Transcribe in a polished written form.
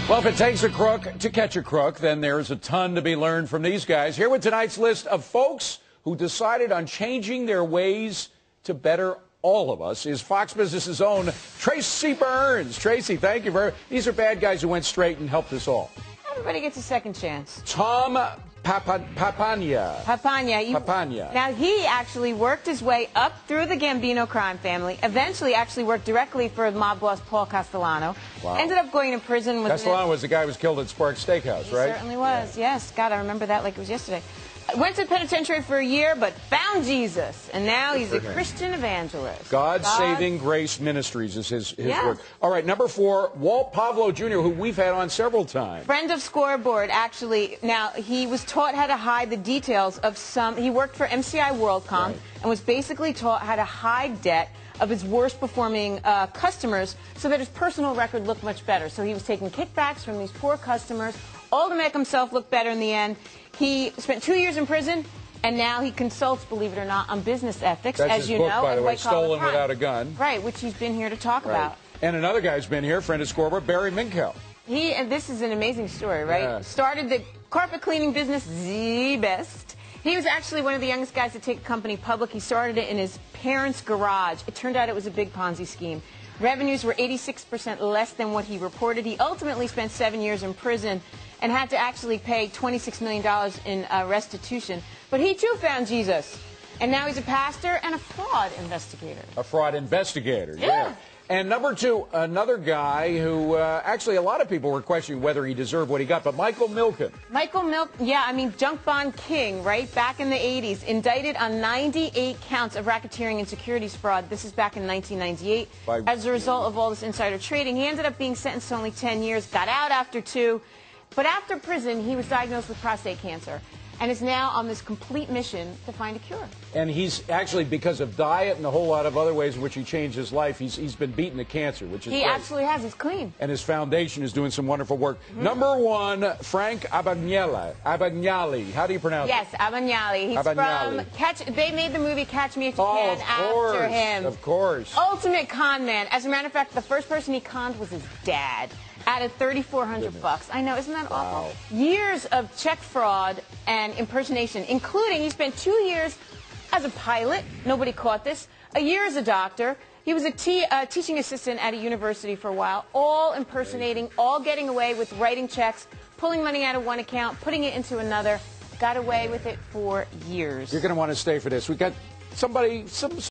Well, if it takes a crook to catch a crook, then there's a ton to be learned from these guys. Here with tonight's list of folks who decided on changing their ways to better all of us is Fox Business's own Tracy Burns. Tracy, thank you very much. These are bad guys who went straight and helped us all. Everybody gets a second chance. Tom Papania. Papania. Now, he actually worked his way up through the Gambino crime family, eventually actually worked directly for mob boss Paul Castellano. Wow. Ended up going to prison. Castellano was the guy who was killed at Sparks Steakhouse, right? He certainly was, yes. God, I remember that like it was yesterday. Went to the penitentiary for a year, but found Jesus, and now he's a Christian evangelist. God Saving Grace Ministries is his yeah. work. All right, number 4, Walt Pavlo Jr., who we've had on several times. Friend of Scoreboard, actually. Now, he was taught how to hide the details of he worked for MCI WorldCom and was basically taught how to hide debt of his worst performing customers so that his personal record looked much better. So he was taking kickbacks from these poor customers, all to make himself look better in the end. He spent 2 years in prison, and now he consults, believe it or not, on business ethics, That's as his you book, know, by the way, white collar Stolen crime. Without a Gun. Right, which he's been here to talk about. And another guy's been here, friend of Scoreboard, Barry Minkel. And this is an amazing story, right? Yeah. Started the carpet cleaning business, the best. He was actually one of the youngest guys to take a company public. He started it in his parents' garage. It turned out it was a big Ponzi scheme. Revenues were 86% less than what he reported. He ultimately spent 7 years in prison and had to actually pay $26 million in restitution. But he, too, found Jesus. And now he's a pastor and a fraud investigator. A fraud investigator, yeah. And number 2, another guy who actually a lot of people were questioning whether he deserved what he got, but Michael Milken. Michael Milken, yeah, I mean, junk bond king, right? Back in the 80s, indicted on 98 counts of racketeering and securities fraud. This is back in 1998. As a result of all this insider trading, he ended up being sentenced to only 10 years, got out after 2. But after prison, he was diagnosed with prostate cancer and is now on this complete mission to find a cure. And he's actually, because of diet and a whole lot of other ways in which he changed his life, he's been beaten to cancer, which is He great. absolutely has. He's clean. And his foundation is doing some wonderful work. Number 1, Frank Abagnale. How do you pronounce it? Yes, Abagnale. He's from they made the movie Catch Me If You Can after him. Of course. Ultimate con man. As a matter of fact, the first person he conned was his dad. Out of $3,400. I know, isn't that awful? Years of check fraud and impersonation, including he spent 2 years as a pilot. Nobody caught this. A year as a doctor. He was a teaching assistant at a university for a while, all impersonating, all getting away with writing checks, pulling money out of one account, putting it into another. Got away with it for years. You're going to want to stay for this. We got some